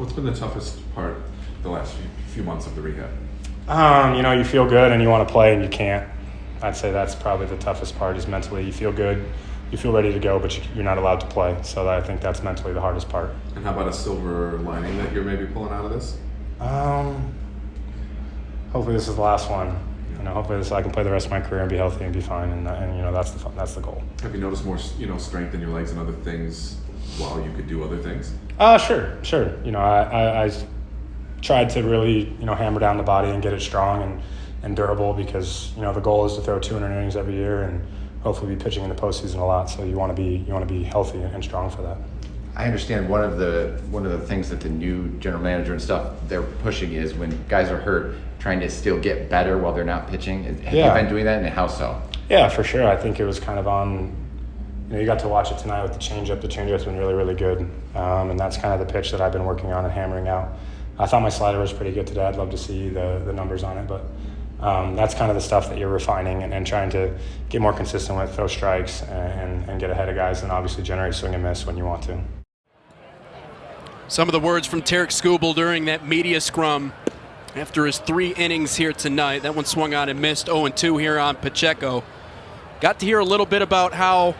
What's been the toughest part the last few months of the rehab? You feel good and you want to play and you can't. I'd say that's probably the toughest part is mentally. You feel good, you feel ready to go, but you're not allowed to play. So I think that's mentally the hardest part. And how about a silver lining that you're maybe pulling out of this? Hopefully this is the last one. Hopefully I can play the rest of my career and be healthy and be fine. And that's the goal. Have you noticed more, strength in your legs and other things while you could do other things? Sure. I tried to really, hammer down the body and get it strong and durable because, the goal is to throw 200 innings every year and hopefully be pitching in the postseason a lot. So you want to be healthy and strong for that. I understand one of the things that the new general manager and stuff they're pushing is when guys are hurt, trying to still get better while they're not pitching. Have you been doing that, and how so? Yeah, for sure. I think it was kind of on. You got to watch it tonight with the changeup. The changeup's been really, really good, and that's kind of the pitch that I've been working on and hammering out. I thought my slider was pretty good today. I'd love to see the numbers on it, but that's kind of the stuff that you're refining and trying to get more consistent with, throw strikes and get ahead of guys, and obviously generate swing and miss when you want to. Some of the words from Tarik Skubal during that media scrum after his 3 innings here tonight. That one swung on and missed, 0-2 here on Pacheco. Got to hear a little bit about how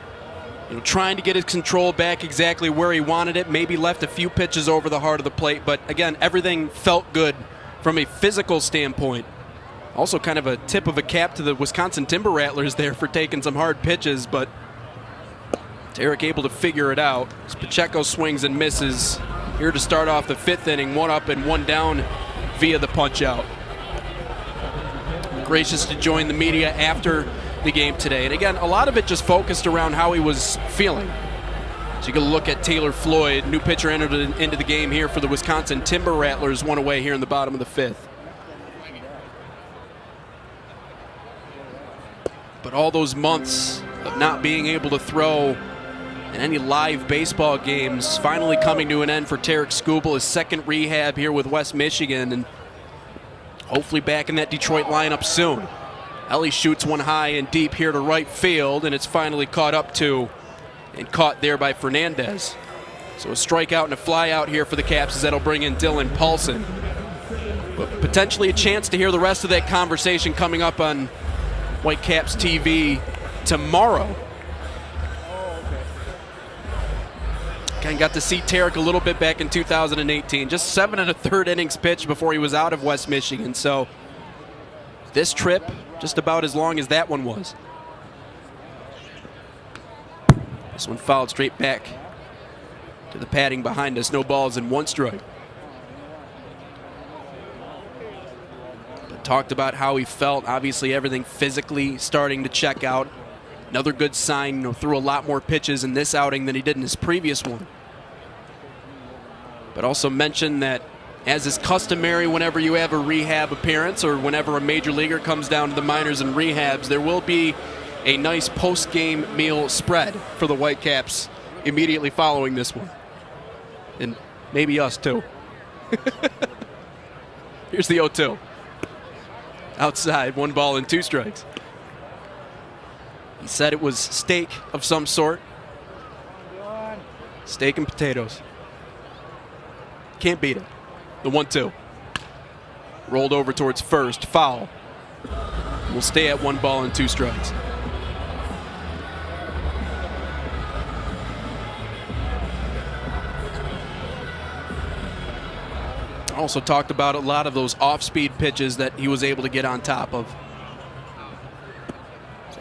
trying to get his control back exactly where he wanted it, maybe left a few pitches over the heart of the plate, but again, everything felt good from a physical standpoint. Also kind of a tip of a cap to the Wisconsin Timber Rattlers there for taking some hard pitches, but Tarik able to figure it out as Pacheco swings and misses here to start off the 5th inning, 1 up and 1 down via the punch out. Gracious to join the media after the game today. And again, a lot of it just focused around how he was feeling. So you can look at Taylor Floyd, new pitcher entered into the game here for the Wisconsin Timber Rattlers, 1 away here in the bottom of the 5th. But all those months of not being able to throw in any live baseball games finally coming to an end for Tarik Skubal, his 2nd rehab here with West Michigan, and hopefully back in that Detroit lineup soon. Ellie shoots one high and deep here to right field, and it's finally caught up to and caught there by Fernandez. So a strikeout and a fly out here for the Caps as that'll bring in Dylan Paulson. But potentially a chance to hear the rest of that conversation coming up on Whitecaps TV tomorrow. And got to see Tarik a little bit back in 2018. Just 7 1/3 innings pitched before he was out of West Michigan. So this trip, just about as long as that one was. This one fouled straight back to the padding behind us. No balls and 1 strike. But talked about how he felt. Obviously everything physically starting to check out. Another good sign, threw a lot more pitches in this outing than he did in his previous one. But also mentioned that, as is customary whenever you have a rehab appearance or whenever a major leaguer comes down to the minors and rehabs, there will be a nice post-game meal spread for the Whitecaps immediately following this one. And maybe us too. Here's the 0-2. Outside, 1 ball and 2 strikes. He said it was steak of some sort. Steak and potatoes. Can't beat it. The 1-2. Rolled over towards first. Foul. Will stay at 1 ball and 2 strikes. Also talked about a lot of those off-speed pitches that he was able to get on top of.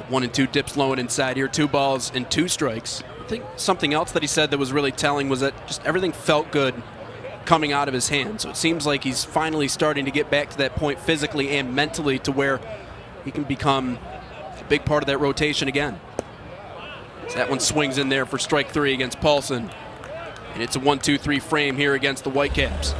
1 and 2 dips low and inside here. 2 balls and 2 strikes. I think something else that he said that was really telling was that just everything felt good coming out of his hand. So it seems like he's finally starting to get back to that point physically and mentally to where he can become a big part of that rotation again. So that one swings in there for strike 3 against Paulson. And it's a 1-2-3 frame here against the Whitecaps.